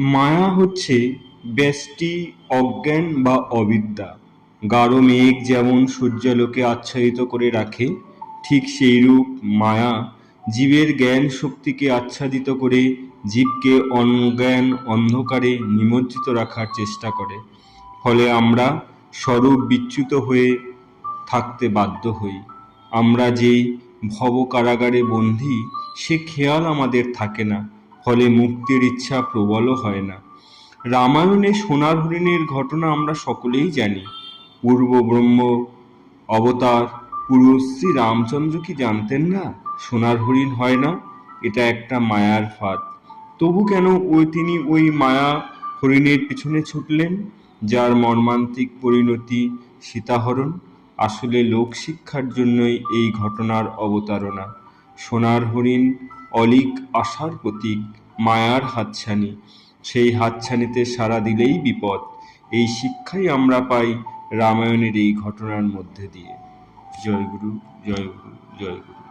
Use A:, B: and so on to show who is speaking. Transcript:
A: মায়া হচ্ছে ব্যষ্টি, অজ্ঞান বা অবিদ্যা। গাঢ় মেঘ যেমন সূর্যালোকে আচ্ছাদিত করে রাখে, ঠিক সেইরূপ মায়া জীবের জ্ঞান শক্তিকে আচ্ছাদিত করে জীবকে অজ্ঞান অন্ধকারে নিমজ্জিত রাখার চেষ্টা করে। ফলে আমরা স্বরূপ বিচ্যুত হয়ে থাকতে বাধ্য হই। আমরা যে ভব কারাগারে বন্দী, সে খেয়াল আমাদের থাকে না, ফলে মুক্তির ইচ্ছা প্রবলও হয় না। রামায়ণে সোনার হরিণের ঘটনা আমরা সকলেই জানি। পূর্ব ব্রহ্ম অবতার পুরুষ শ্রী রামচন্দ্র কি জানতেন না সোনার হরিণ হয় না, এটা একটা মায়ার ফাঁদ? তবু কেন তিনি ওই মায়া হরিণের পিছনে ছুটলেন, যার মর্মান্তিক পরিণতি সীতাহরণ? আসলে লোকশিক্ষার জন্যই এই ঘটনার অবতারণা। সোনার হরিণ অলীক আশার প্রতীক, মায়ার হাতছানি। সেই হাতছানিতে সাড়া দিলেই বিপদ। এই শিক্ষাই আমরা পাই রামায়ণের এই ঘটনার মধ্যে দিয়ে। জয় গুরু, জয় গুরু, জয় গুরু।